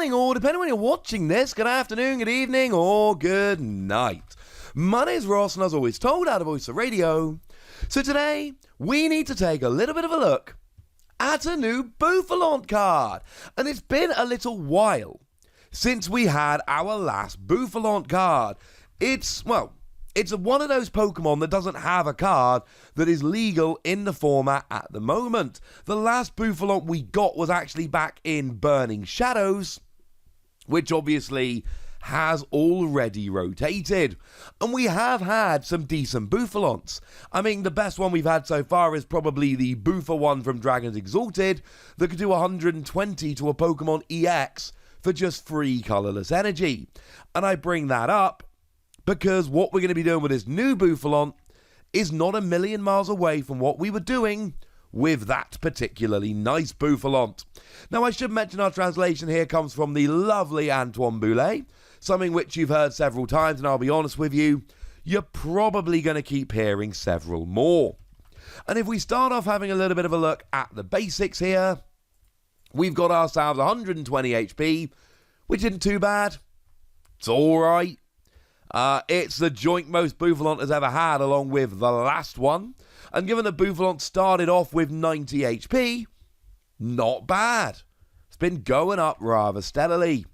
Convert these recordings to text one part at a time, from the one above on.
morning, or depending on when you're watching this, good afternoon, good evening, or good night. My name's Ross, and as always told, out of Voice of Radio. So today, we need to take a little bit of a look at a new Bouffalant card. And it's been a little while since we had our last Bouffalant card. It's one of those Pokemon that doesn't have a card that is legal in the format at the moment. The last Bouffalant we got was actually back in Burning Shadows, which obviously has already rotated. And we have had some decent Bouffalants. I mean, the best one we've had so far is probably the Bouffa one from Dragons Exalted that could do 120 to a Pokemon EX for just free colourless energy. And I bring that up because what we're going to be doing with this new Bouffalant is not a million miles away from what we were doing with that particularly nice Bouffalant. Now, I should mention our translation here comes from the lovely Antoine Boulet, something which you've heard several times, and I'll be honest with you, you're probably going to keep hearing several more. And if we start off having a little bit of a look at the basics here, we've got ourselves 120 HP, which isn't too bad. It's alright. It's the joint most Bouffalant has ever had, along with the last one. And given that Bouffalant started off with 90 HP, not bad. It's been going up rather steadily.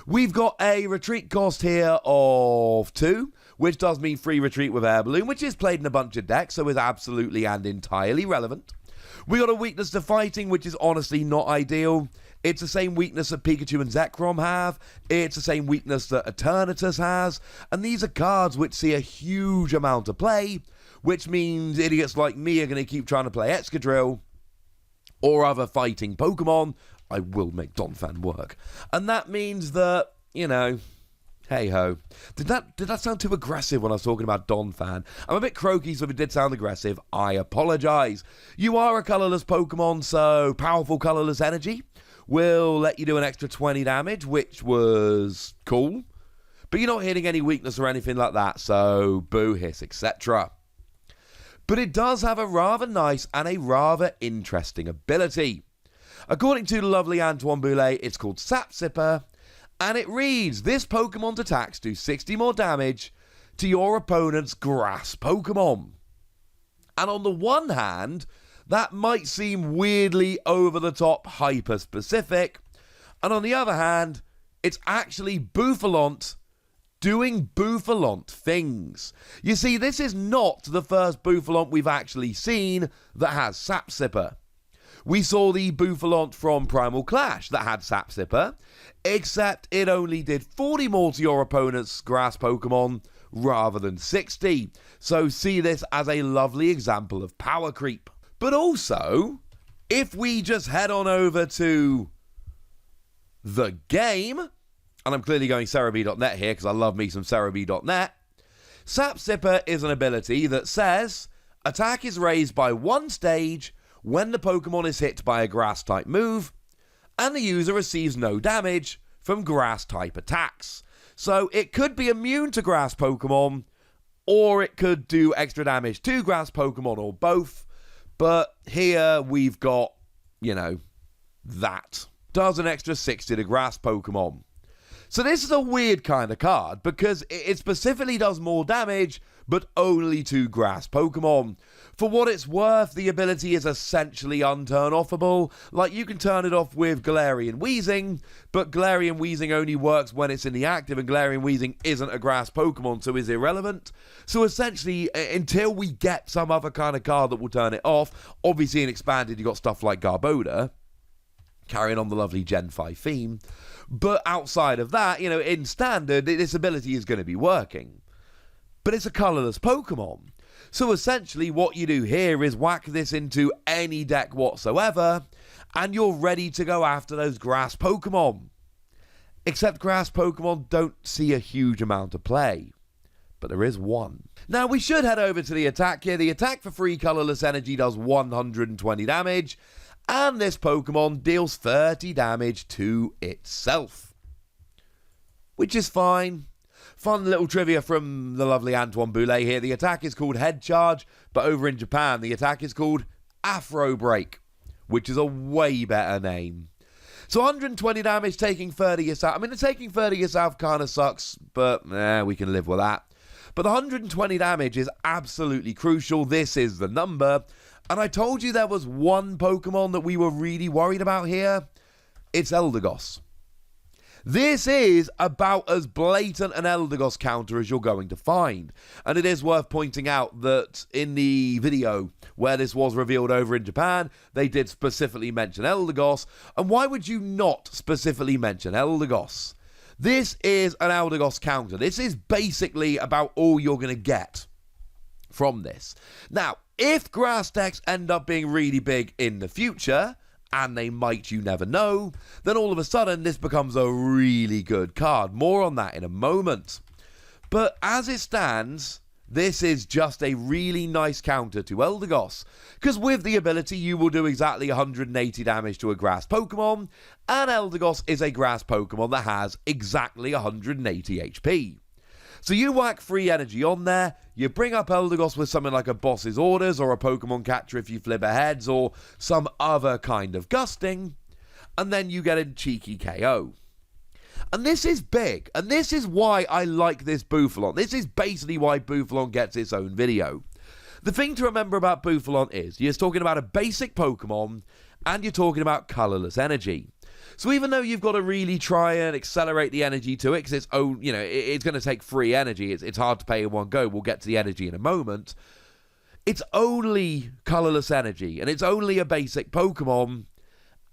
We've got a retreat cost here of 2, which does mean free retreat with Air Balloon, which is played in a bunch of decks, so is absolutely and entirely relevant. We got a weakness to fighting, which is honestly not ideal. It's the same weakness that Pikachu and Zekrom have. It's the same weakness that Eternatus has. And these are cards which see a huge amount of play, which means idiots like me are going to keep trying to play Excadrill or other fighting Pokemon. I will make Donphan work. And that means that, you know, hey-ho. Did that sound too aggressive when I was talking about Donphan? I'm a bit croaky, so if it did sound aggressive, I apologise. You are a colourless Pokemon, so powerful colourless energy will let you do an extra 20 damage, which was cool. But you're not hitting any weakness or anything like that, so boo, hiss, etc. But it does have a rather nice and a rather interesting ability. According to the lovely Antoine Boulet, it's called Sap Sipper, and it reads, this Pokemon's attacks do 60 more damage to your opponent's grass Pokemon. And on the one hand, that might seem weirdly over-the-top hyper-specific, and on the other hand, it's actually Bouffalant doing Bouffalant things. You see, this is not the first Bouffalant we've actually seen that has Sap Sipper. We saw the Bouffalant from Primal Clash that had Sap Sipper, except it only did 40 more to your opponent's grass Pokemon rather than 60. So see this as a lovely example of power creep. But also, if we just head on over to the game, and I'm clearly going Cerebi.net here because I love me some Cerebi.net, Sap Sipper is an ability that says, attack is raised by 1 stage when the Pokemon is hit by a grass-type move, and the user receives no damage from grass-type attacks. So it could be immune to grass Pokemon, or it could do extra damage to grass Pokemon, or both. But here we've got, you know, that. Does an extra 60 to grass Pokemon. So this is a weird kind of card, because it specifically does more damage, but only to grass Pokemon. For what it's worth, the ability is essentially unturn-offable. Like, you can turn it off with Galarian Weezing, but Galarian Weezing only works when it's in the active, and Galarian Weezing isn't a grass Pokemon, so is irrelevant. So essentially, until we get some other kind of card that will turn it off, obviously in Expanded you've got stuff like Garbodor, carrying on the lovely Gen 5 theme, but outside of that, you know, in Standard, this ability is going to be working. But it's a colourless Pokemon. So essentially what you do here is whack this into any deck whatsoever, and you're ready to go after those grass Pokemon. Except grass Pokemon don't see a huge amount of play. But there is one. Now we should head over to the attack here. The attack for free colourless energy does 120 damage, and this Pokemon deals 30 damage to itself. Which is fine. Fun little trivia from the lovely Antoine Boulet here. The attack is called Head Charge, but over in Japan, the attack is called Afro Break, which is a way better name. So 120 damage, taking 30 yourself. I mean, the taking 30 yourself kind of sucks, but we can live with that. But the 120 damage is absolutely crucial. This is the number. And I told you there was one Pokemon that we were really worried about here. It's Eldegoss. This is about as blatant an Eldegoss counter as you're going to find. And it is worth pointing out that in the video where this was revealed over in Japan, they did specifically mention Eldegoss. And why would you not specifically mention Eldegoss? This is an Eldegoss counter. This is basically about all you're going to get from this. Now, if grass decks end up being really big in the future, and they might, you never know, then all of a sudden this becomes a really good card. More on that in a moment. But as it stands, this is just a really nice counter to Eldegoss, because with the ability you will do exactly 180 damage to a grass Pokemon, and Eldegoss is a grass Pokemon that has exactly 180 HP. So you whack free energy on there, you bring up Eldegoss with something like a Boss's Orders or a Pokemon Catcher if you flip aheads or some other kind of gusting, and then you get a cheeky KO. And this is big, and this is why I like this Bouffalant. This is basically why Bouffalant gets its own video. The thing to remember about Bouffalant is you're talking about a basic Pokemon, and you're talking about colourless energy. So even though you've got to really try and accelerate the energy to it, because it's it's going to take free energy. It's hard to pay in one go. We'll get to the energy in a moment. It's only colourless energy, and it's only a basic Pokemon,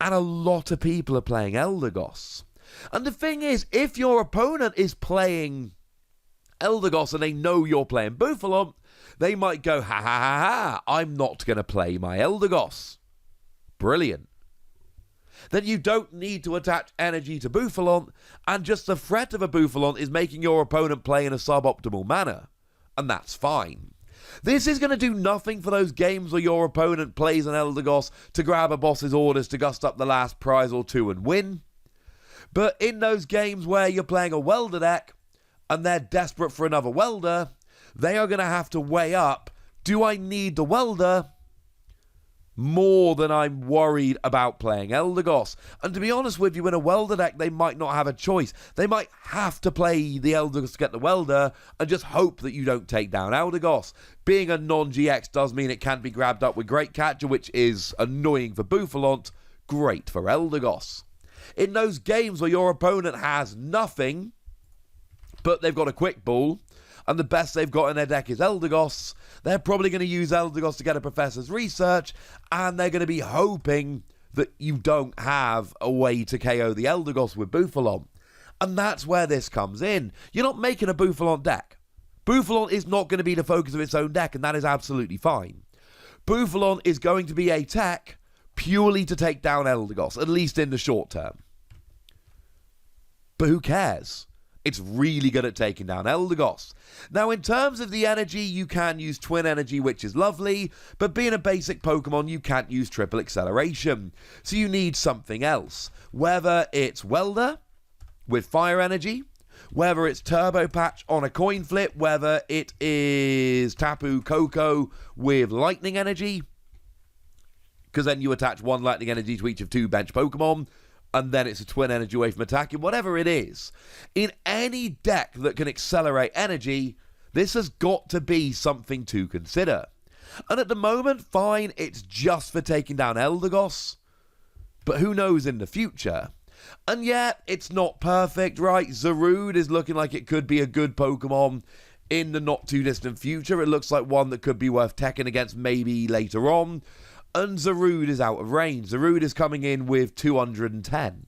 and a lot of people are playing Eldegoss. And the thing is, if your opponent is playing Eldegoss and they know you're playing Bouffalant, they might go, ha ha ha ha, I'm not going to play my Eldegoss. Brilliant. Then you don't need to attach energy to Bouffalant, and just the threat of a Bouffalant is making your opponent play in a suboptimal manner. And that's fine. This is going to do nothing for those games where your opponent plays an Eldegoss to grab a Boss's Orders to gust up the last prize or two and win. But in those games where you're playing a welder deck, and they're desperate for another welder, they are going to have to weigh up, do I need the welder more than I'm worried about playing Eldegoss? And to be honest with you, in a welder deck, they might not have a choice. They might have to play the Eldegoss to get the welder and just hope that you don't take down Eldegoss. Being a non-GX does mean it can be grabbed up with Great Catcher, which is annoying for Bouffalant, great for Eldegoss. In those games where your opponent has nothing, but they've got a Quick Ball, and the best they've got in their deck is Eldegoss, they're probably going to use Eldegoss to get a Professor's Research, and they're going to be hoping that you don't have a way to KO the Eldegoss with Bouffalant. And that's where this comes in. You're not making a Bouffalant deck. Bouffalant is not going to be the focus of its own deck, and that is absolutely fine. Bouffalant is going to be a tech purely to take down Eldegoss, at least in the short term. But who cares? It's really good at taking down Eldegoss. Now, in terms of the energy, you can use Twin Energy, which is lovely, but being a basic Pokemon, you can't use Triple Acceleration. So you need something else. Whether it's Welder with Fire Energy, whether it's Turbo Patch on a coin flip, whether it is Tapu Koko with Lightning Energy, because then you attach one Lightning Energy to each of two bench Pokemon, and then it's a Twin Energy away from attacking, whatever it is. In any deck that can accelerate energy, this has got to be something to consider. And at the moment, fine, it's just for taking down Eldegoss, but who knows in the future? And yet, it's not perfect, right? Zarude is looking like it could be a good Pokemon in the not too distant future. It looks like one that could be worth teching against maybe later on. And Zarude is out of range. Zarude is coming in with 210,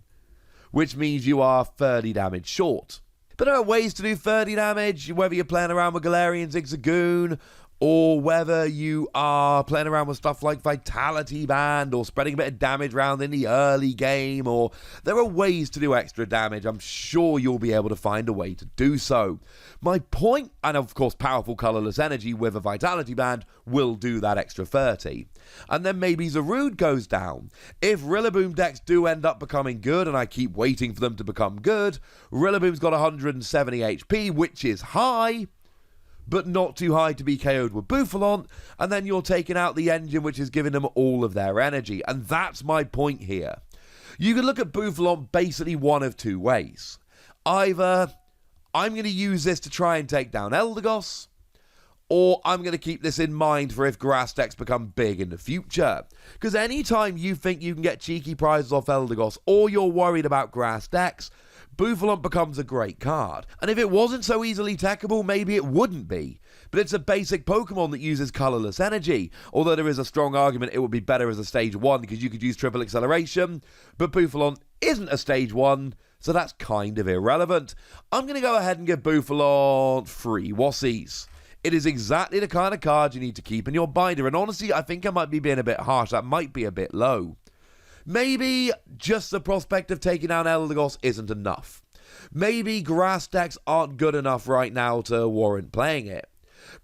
which means you are 30 damage short. But there are ways to do 30 damage, whether you're playing around with Galarian Zigzagoon, or whether you are playing around with stuff like Vitality Band, or spreading a bit of damage around in the early game, or there are ways to do extra damage. I'm sure you'll be able to find a way to do so. My point, and of course powerful colourless energy with a Vitality Band, will do that extra 30. And then maybe Zarude goes down. If Rillaboom decks do end up becoming good, and I keep waiting for them to become good, Rillaboom's got 170 HP, which is high, but not too high to be KO'd with Bouffalant, and then you're taking out the engine which is giving them all of their energy. And that's my point here. You can look at Bouffalant basically one of two ways. Either I'm going to use this to try and take down Eldegoss, or I'm going to keep this in mind for if grass decks become big in the future. Because anytime you think you can get cheeky prizes off Eldegoss, or you're worried about grass decks, Bouffalant becomes a great card. And if it wasn't so easily techable, maybe it wouldn't be. But it's a basic Pokemon that uses colourless energy, although there is a strong argument it would be better as a stage 1 because you could use triple acceleration, but Bouffalant isn't a stage 1, so that's kind of irrelevant. I'm going to go ahead and give Bouffalant 3 Wassies. It is exactly the kind of card you need to keep in your binder, and honestly, I think I might be being a bit harsh. That might be a bit low. Maybe just the prospect of taking down Eldegoss isn't enough. Maybe grass decks aren't good enough right now to warrant playing it.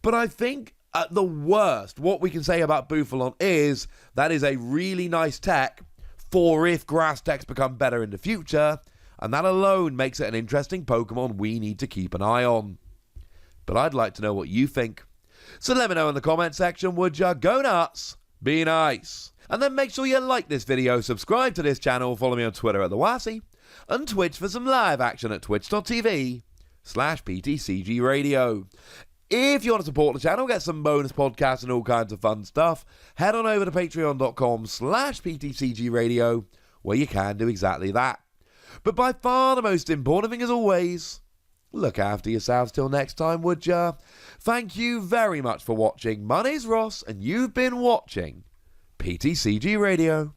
But I think, at the worst, what we can say about Bouffalant is that is a really nice tech for if grass decks become better in the future, and that alone makes it an interesting Pokemon we need to keep an eye on. But I'd like to know what you think. So let me know in the comment section, would ya? Go nuts, be nice. And then make sure you like this video, subscribe to this channel, follow me on Twitter at @TheWassy, and Twitch for some live action at twitch.tv/PTCG If you want to support the channel, get some bonus podcasts and all kinds of fun stuff, head on over to patreon.com/PTCG where you can do exactly that. But by far the most important thing as always, look after yourselves till next time, would ya? Thank you very much for watching. My name's Ross, and you've been watching PTCG Radio.